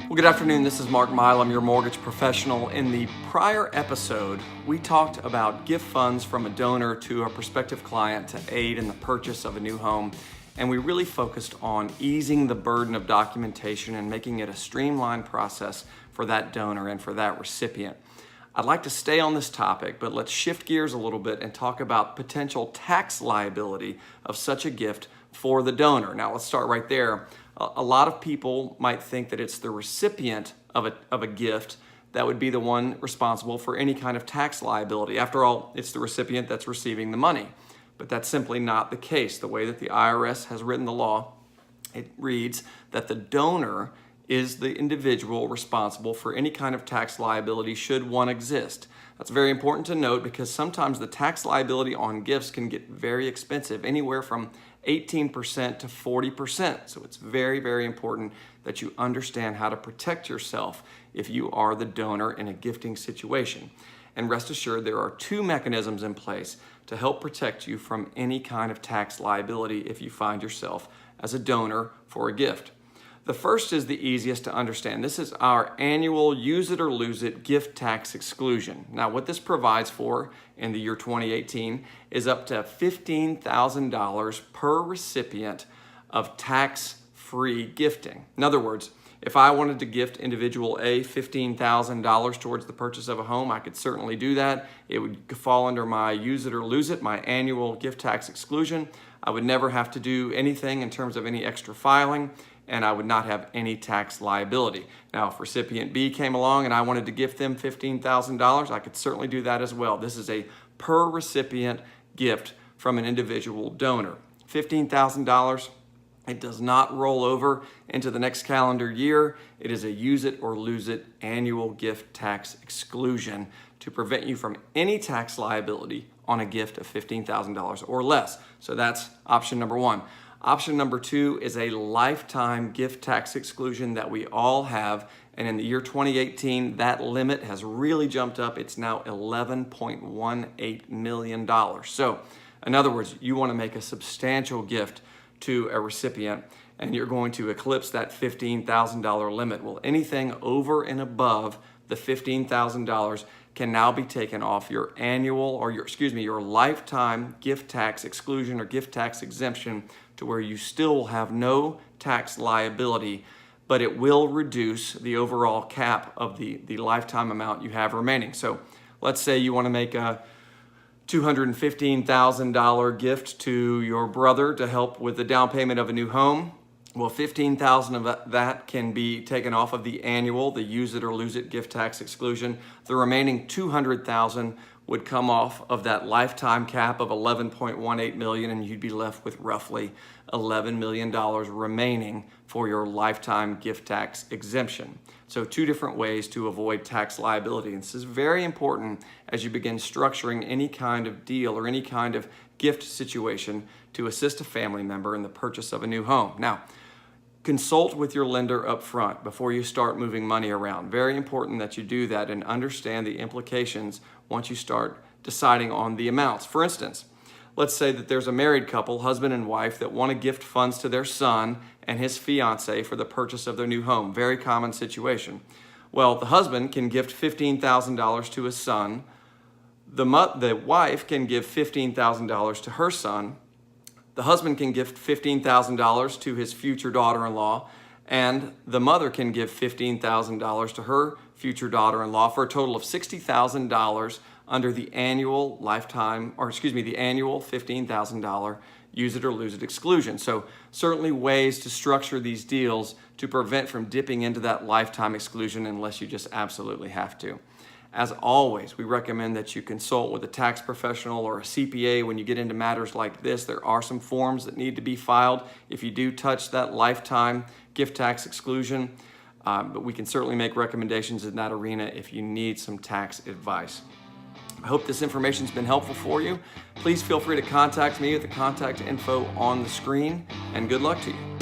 Well, good afternoon. This is Mark Mile. I'm your mortgage professional. In the prior episode, we talked about gift funds from a donor to a prospective client to aid in the purchase of a new home. And we really focused on easing the burden of documentation and making it a streamlined process for that donor and for that recipient. I'd like to stay on this topic, but let's shift gears a little bit and talk about potential tax liability of such a gift for the donor. Now, let's start right there. A lot of people might think that it's the recipient of a gift that would be the one responsible for any kind of tax liability. After all, it's the recipient that's receiving the money. But that's simply not the case. The way that the IRS has written the law, it reads that the donor is the individual responsible for any kind of tax liability should one exist. That's very important to note because sometimes the tax liability on gifts can get very expensive, anywhere from 18% to 40%. So it's very, very important that you understand how to protect yourself if you are the donor in a gifting situation. And rest assured, there are two mechanisms in place to help protect you from any kind of tax liability if you find yourself as a donor for a gift. The first is the easiest to understand. This is our annual use it or lose it gift tax exclusion. Now, what this provides for in the year 2018 is up to $15,000 per recipient of tax-free gifting. In other words, if I wanted to gift individual A $15,000 towards the purchase of a home, I could certainly do that. It would fall under my use it or lose it, my annual gift tax exclusion. I would never have to do anything in terms of any extra filing, and I would not have any tax liability. Now, if recipient B came along and I wanted to gift them $15,000, I could certainly do that as well. This is a per recipient gift from an individual donor. $15,000. It does not roll over into the next calendar year. It is a use it or lose it annual gift tax exclusion to prevent you from any tax liability on a gift of $15,000 or less. So that's option number one. Option number two is a lifetime gift tax exclusion that we all have. And in the year 2018, that limit has really jumped up. It's now $11.18 million. So in other words, you want to make a substantial gift to a recipient and you're going to eclipse that $15,000 limit. Well, anything over and above the $15,000 can now be taken off your annual or your lifetime gift tax exclusion or gift tax exemption to where you still will have no tax liability, but it will reduce the overall cap of the lifetime amount you have remaining. So let's say you want to make a $215,000 gift to your brother to help with the down payment of a new home. Well, $15,000 of that can be taken off of the annual, the use it or lose it gift tax exclusion. The remaining $200,000 would come off of that lifetime cap of $11.18 million, and you'd be left with roughly $11 million remaining for your lifetime gift tax exemption. So two different ways to avoid tax liability. And this is very important as you begin structuring any kind of deal or any kind of gift situation to assist a family member in the purchase of a new home. Now, consult with your lender up front before you start moving money around. Very important that you do that and understand the implications once you start deciding on the amounts. For instance, let's say that there's a married couple, husband and wife, that want to gift funds to their son and his fiance for the purchase of their new home. Very common situation. Well, the husband can gift $15,000 to his son. The wife can give $15,000 to her son. The husband can gift $15,000 to his future daughter-in-law, and the mother can give $15,000 to her future daughter-in-law for a total of $60,000 under the annual the annual $15,000 use it or lose it exclusion. So certainly ways to structure these deals to prevent from dipping into that lifetime exclusion unless you just absolutely have to. As always, we recommend that you consult with a tax professional or a CPA when you get into matters like this. There are some forms that need to be filed if you do touch that lifetime gift tax exclusion, but we can certainly make recommendations in that arena if you need some tax advice. I hope this information has been helpful for you. Please feel free to contact me at the contact info on the screen, and good luck to you.